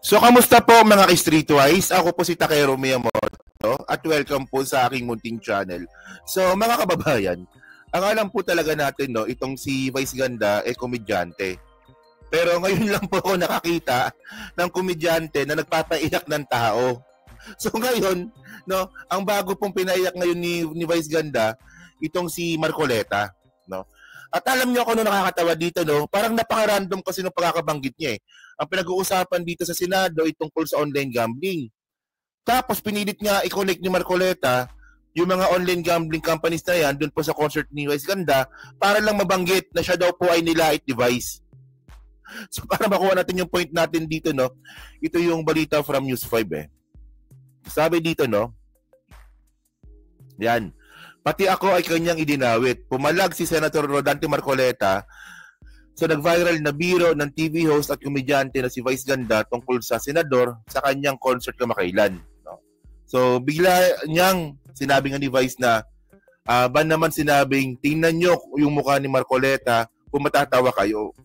So, kamusta po mga ka-Streetwise? Ako po si Takero Miyamoto at welcome po sa aking munting channel. So, mga kababayan, ang alam po talaga natin, no, itong si Vice Ganda komedyante. Pero ngayon lang po ako nakakita ng komedyante na nagpapaiyak ng tao. So ngayon, no, ang bago pong pinaiyak ngayon ni Vice Ganda, itong si Marcoleta, no. At alam niyo ako, no, nakakatawa dito, no, parang napaka-random kasi ng pagkakabanggit niya eh. Ang pinag-uusapan dito sa Senado ay tungkol sa online gambling. Tapos pinilit nga i-connect ni Marcoleta yung mga online gambling companies na yan doon po sa concert ni Vice Ganda para lang mabanggit na siya daw po ay nilait ni Vice. So para makuha natin yung point natin dito, no, ito yung balita from News 5 eh. Sabi dito, no, yan, pati ako ay kanyang idinawit. Pumalag si Senator Rodante Marcoleta sa nag-viral na biro ng TV host at komedyante na si Vice Ganda tungkol sa senador sa kanyang concert kamakailan. No? So bigla niyang sinabi nga ni Vice na ba naman sinabing tingnan nyo yung mukha ni Marcoleta kung matatawa kayo.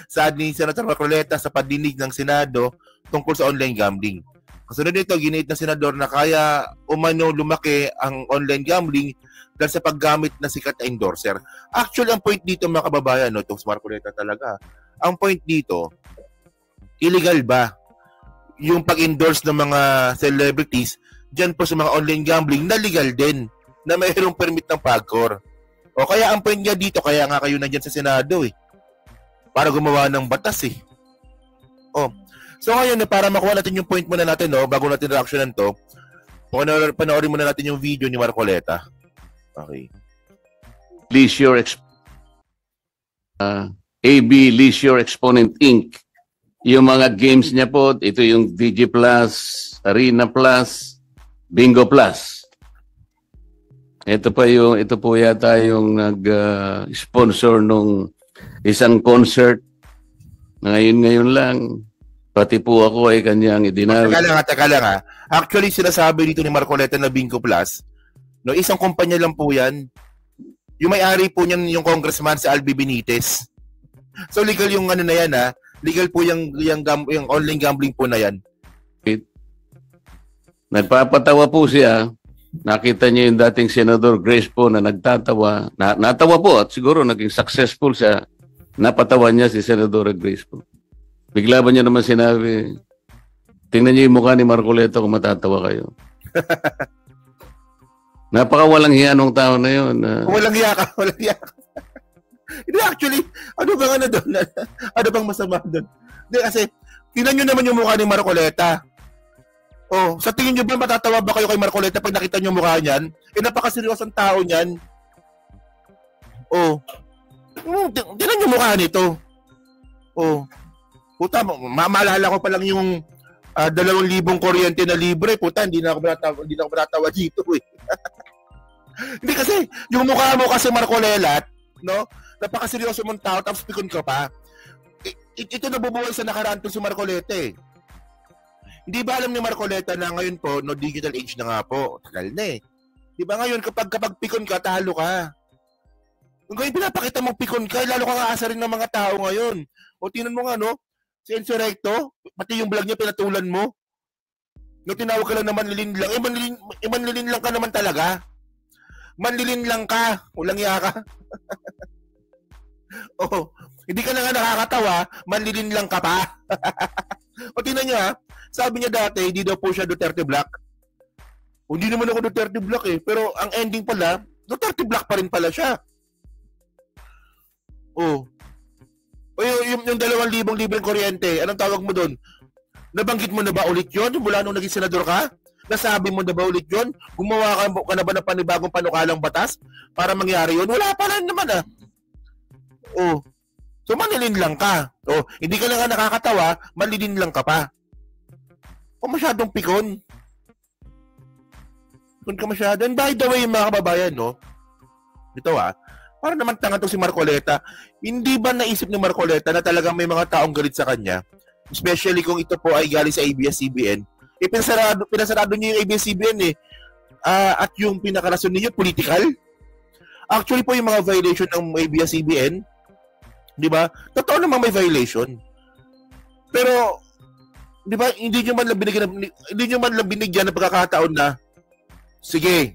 Saad ni Senator Marcoleta sa pagdinig ng Senado tungkol sa online gambling. Kasunod nito, giniit na senador na kaya umano lumaki ang online gambling dahil sa paggamit na sikat na endorser. Actually, ang point dito mga kababayan, no, itong Marcoleta talaga, ang point dito, illegal ba yung pag-endorse ng mga celebrities dyan po sa mga online gambling na legal din, na mayroong permit ng PAGCOR. O kaya ang point niya dito, kaya nga kayo na dyan sa Senado eh, para gumawa ng batas eh. Oh. So ngayon, para makuha natin yung point muna natin, no, bago natin reactionan to, panoorin muna natin yung video ni Marcoleta. Okay. AB Leisure Exponent Inc. Yung mga games niya po, ito yung DG Plus, Arena Plus, Bingo Plus. Ito po yata yung nag-sponsor nung isang concert. Ngayon lang, pati po ako ay kanyang idinawit. Teka lang. Actually, sinasabi dito ni Marcoleta na Bingo Plus, no, isang kumpanya lang po yan. Yung may-ari po niyan yung congressman si Albi Benitez. So legal yung ano na yan ha. Legal po yung online gambling po na yan. Nagpapatawa po siya. Nakita niyo yung dating Senador Grace po na nagtatawa. Natawa po at siguro naging successful siya. Napatawa niya si Senador Grace po. Bigla ba niya naman sinabi, tingnan niyo yung mukha ni Marcoleta kung matatawa kayo. Napakawalang hiya nung tao na yun. Walang hiya ka. Hindi, actually, ano bang ano doon? Ano bang masama doon? Hindi, kasi, tingnan niyo naman yung mukha ni Marcoleta. Oh, sa tingin niyo ba matatawa ba kayo kay Marcoleta pag nakita niyo yung mukha niyan? Napakaseryosong tao niyan. Oh. Tingnan niyo yung mukha nito. Oh. Puta, maalala ko pa lang yung 2,000 kuryente na libre. Puta, hindi na ako matatawa dito eh. Hindi kasi, yung mukha mo kasi Marcoleta, no? Napakaseryoso mong tao, tapos pikon ka pa. Ito nabubuhay sa nakaraan si Marcoleta eh. Hindi ba alam ni Marcoleta na ngayon po, no, digital age na nga po. Tagal na eh. Di ba ngayon, kapag pikon ka, talo ka. Ngayon, pinapakita mong pikon ka, lalo ka nga asa rin ng mga tao ngayon. O tinan mo nga, no? Si Enzo Recto, pati yung vlog niya pinatulan mo. No, tinawag ka lang na manlilin lang. Manlilin lang ka naman talaga. Manlilin lang ka. Walang iya ka. Oh, hindi ka na nga nakakatawa, manlilin lang ka pa. O tingnan niya, sabi niya dati, hindi daw po siya Duterte Black. O, hindi naman ako Duterte Black eh. Pero ang ending pala, Duterte Black pa rin pala siya. Oh. O yung 2,000 libreng kuryente, anong tawag mo doon? Nabanggit mo na ba ulit yun? Mula nung naging senador ka? Nasabi mo na ba ulit yun? Gumawa ka na ba ng panibagong panukalang batas para mangyari yun? Wala pa lang naman ah. Oh. So manlilin lang ka. Oh, hindi ka na nga nakakatawa, manlilin lang ka pa. O masyadong pikon. Pikon ka masyado. And by the way, mga kababayan, no? Ito para naman tanga to si Marcoleta. Hindi ba naisip ni Marcoleta na talagang may mga taong galit sa kanya? Especially kung ito po ay galing sa ABS-CBN. Pinasarado niyo yung ABS-CBN eh. At yung pinakarason niyo, political. Actually po yung mga violation ng ABS-CBN, di ba? Totoo namang may violation. Pero Di ba, hindi nyo man lang binigyan ng pagkakataon na, sige,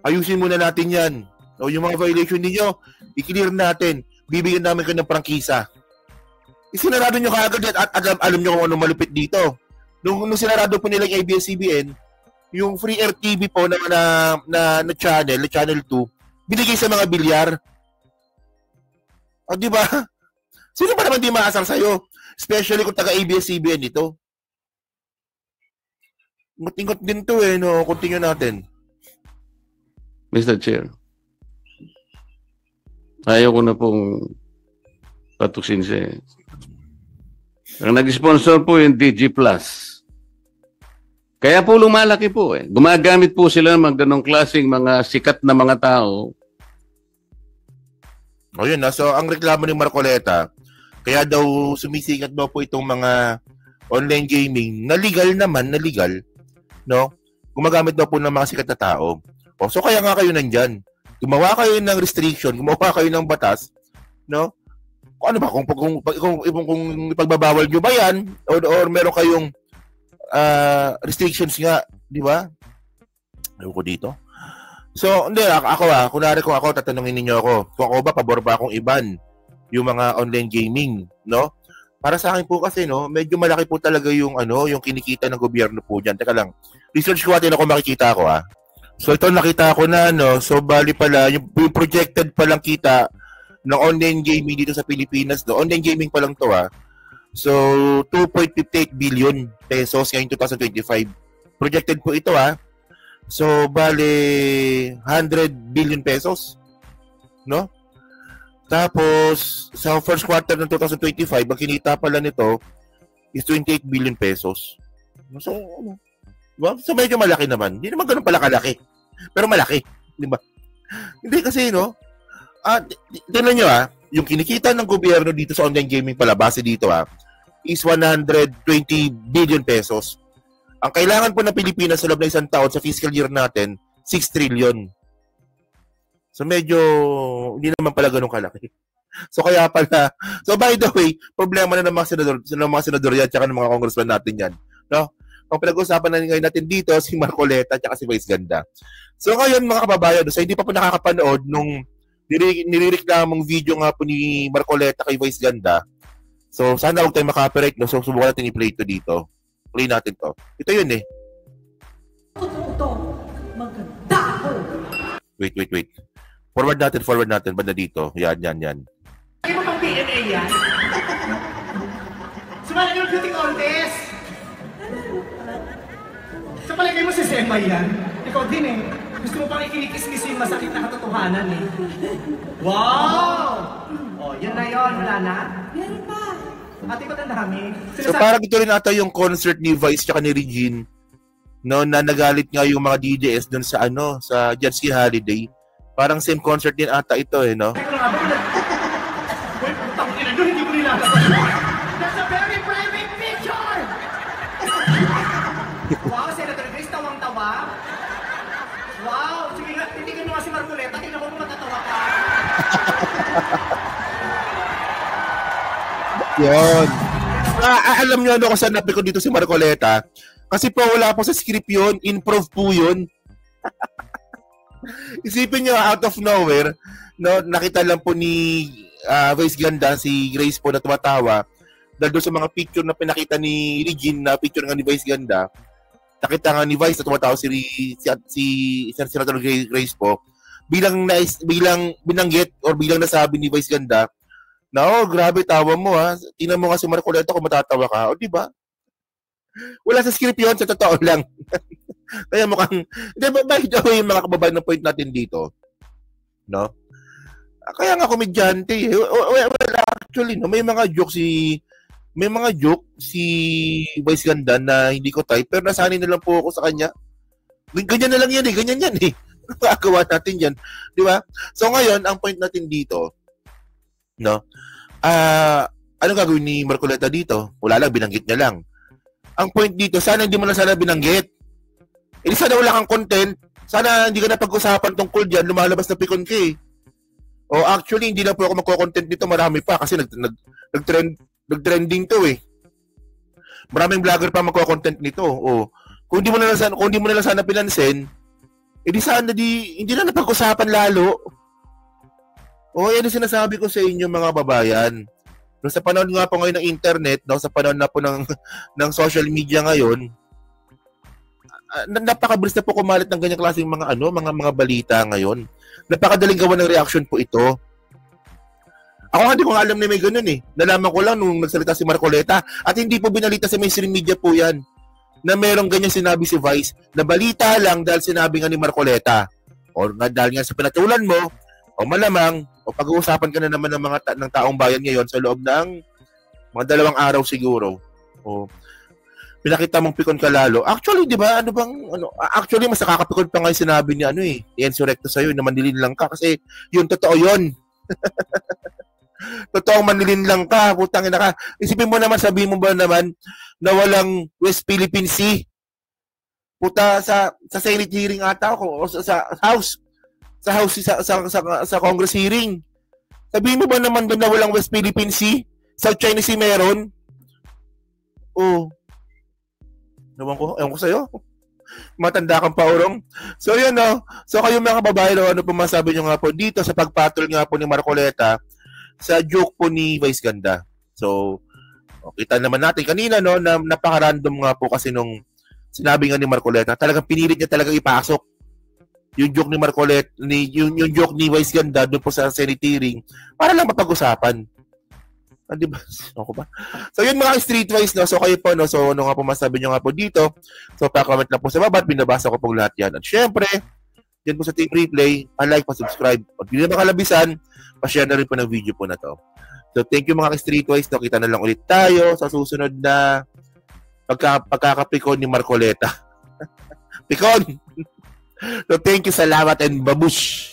ayusin muna natin yan. O yung mga violation ninyo, i-clear natin. Bibigyan namin kayo ng prangkisa. Isinarado nyo kaagad at alam nyo kung ano malupit dito. Nung sinarado po nila yung ABS-CBN, yung Free Air TV po na channel, Channel 2, binigay sa mga bilyar. O, di ba? Sino ba naman di maasar sa'yo? Especially kung taga-ABS-CBN ito. Matingot din to no? Continue natin. Mr. Chair, ayaw ko na pong patuksin siya. Ang nag-sponsor po yung DG Plus. Kaya po lumalaki po Gumagamit po sila ng mga ganong klaseng mga sikat na mga tao. O yun so ang reklamo ni Marcoleta, kaya daw sumisikat daw po itong mga online gaming na legal, no? Gumagamit daw po ng mga sikat na tao. So kaya nga kayo nandyan. Gumawa kayo ng restriction, gumawa kayo ng batas, no? Kung ano ba, kung ipagbabawal nyo ba yan, or meron kayong restrictions nga, di ba? Ayaw ko dito. So, hindi, kunwari kung ako, tatanungin ninyo ako, kung ako ba, pabor ba akong iban yung mga online gaming, no? Para sa akin po kasi, no, medyo malaki po talaga yung kinikita ng gobyerno po diyan. Teka lang. Research ko natin ako makikita ko, So ito nakita ko na, no. So bali pala yung projected pa lang kita ng online gaming dito sa Pilipinas, no. Online gaming pa lang to, So 2.58 billion pesos ngayong 2025. Projected po ito, So bali 100 billion pesos, no? Tapos, sa first quarter ng 2025, ang kinita pala nito is 28 billion pesos. So, diba? So, medyo malaki naman. Hindi naman ganun pala kalaki. Pero malaki. Diba? Hindi kasi, no? Tignan nyo, yung kinikita ng gobyerno dito sa online gaming pala, base dito, is 120 billion pesos. Ang kailangan po ng Pilipinas sa loob ng isang taon sa fiscal year natin, 6 trillion. So medyo hindi naman pala ganun kalaki. So kaya pala, so by the way, problema na ng mga senador yan at ng mga congressman natin yan. No? Ang pinag-usapan na ngayon natin dito, si Marcoleta at si Vice Ganda. So ngayon mga kababayan, so hindi pa po nakakapanood nung nirireklamong video nga po ni Marcoleta kay Vice Ganda. So sana huwag tayong makapirate, no? So subukan natin i-play ito dito. Play natin to. Ito yun Maganda ako. Wait. Forward natin. Banda dito. Yan. Ay mo pang PNA yan? Sumali yung beauty contest! Sa palagay mo si Sema yan? Ikaw din Gusto mo pang ikinikis-kis yung masakit na katotohanan Wow! Yan na yun. Wala na? Meron pa. Ate, ba't ang dami? So parang ito rin ata yung concert ni Vice tsaka ni Regine, no, na nagalit nga yung mga DJs dun sa sa Jet Ski Holiday. Parang same concert din ata ito no? Uy, putang ina nyo, hindi ko nilalabas. That's a very private picture! Wow, Senator Grace, tawang-tawa. Wow, sige nga, titignan nyo nga si Marcoleta, tingnan ko kung matatawa ka. Yun. Alam nyo kung saan napi ko dito si Marcoleta? Kasi po wala po sa script yun, improv po yun. Isipin nyo, out of nowhere, no, nakita lang po ni Vice Ganda si Grace po na tumatawa dahil doon sa mga picture na pinakita ni Regine na picture nga ni Vice Ganda. Nakita nga ni Vice na tumatawa si Senator Grace po bilang binanggit or bilang nasabi ni Vice Ganda na grabe tawa mo tingnan mo nga si Marcoleta kung matatawa ka. O di ba? Wala sa script yun, sa totoo lang. Kaya mukhang, by the way, mga kababayan ng point natin dito, no? Kaya nga komedyante. Well, actually, no, may mga joke si Vice Ganda na hindi ko type, pero nasanay na lang po ako sa kanya. Ganyan na lang yan ganyan yan Gagawa natin yan. Di ba? So ngayon, ang point natin dito, no? Ano gagawin ni Marcoleta dito? Wala lang, binanggit niya lang. Ang point dito, sana hindi mo na sana binanggit. Sana wala kang content. Sana hindi ka na pag-usapan tungkol dyan. Lumalabas na pikon ka O actually, hindi lang po ako magko-content dito. Marami pa kasi nag-trending to Maraming vlogger pa magko-content nito. Oh. Kung di mo na lang sana pinansin, hindi na napag-usapan lalo. Oh, yan ang sinasabi ko sa inyo mga babayan. No, sa panahon nga po ngayon ng internet, no, sa panahon na po ng social media ngayon, napakabilis na po kumalat ng ganyang klaseng mga mga balita ngayon. Napakadaling gawa ng reaction po ito. Ako hindi ko alam na may ganun eh. Nalaman ko lang nung nagsalita si Marcoleta at hindi po binalita sa mainstream media po yan na merong ganyan sinabi si Vice na balita lang dahil sinabi nga ni Marcoleta o nga dahil nga sa pinatulan mo o malamang o pag-uusapan ka na naman ng taong bayan ngayon sa loob ng mga 2 araw siguro. O pinakita mong pikon ka lalo. Actually, di ba, actually mas nakakapikon pa nga yung sinabi ni ni Enzo Recto sa'yo na manilin lang ka kasi yun, totoo yun. Totoong manilin lang ka, putang ina ka. Isipin mo naman, sabihin mo ba naman na walang West Philippine Sea? Puta sa Senate hearing ata o sa House. Sa Congress hearing. Sabihin mo ba naman doon na walang West Philippine Sea? South China Sea meron? Oh. Ewan ko sa'yo. Matanda kang paurong. So yun no. So kayo mga kababayan, ano po masabi nyo nga po dito sa pagpatol nga po ni Marcoleta sa joke po ni Vice Ganda. So, kita naman natin kanina no na napaka-random nga po kasi nung sinabi nga ni Marcoleta, talagang pinilit niya talaga ipasok yung joke ni Marcoleta, yung joke ni Vice Ganda doon po sa Senate hearing para lang mapag-usapan. Di ba? Ako ba? So, yun mga streetwise, no? So, kayo po, no? So, ano nga po masabi nyo nga po dito? So, pa-comment lang po sa baba at binabasa ko po lahat yan. At syempre, yan po sa Team Replay, pa-like, pa-subscribe. At hindi na makalabisan, pa-share na rin po ng video po na to. So, thank you mga streetwise, no? Kita na lang ulit tayo sa susunod na pagkakapikon ni Marcoleta. Pikon! So, thank you, salamat, and babush!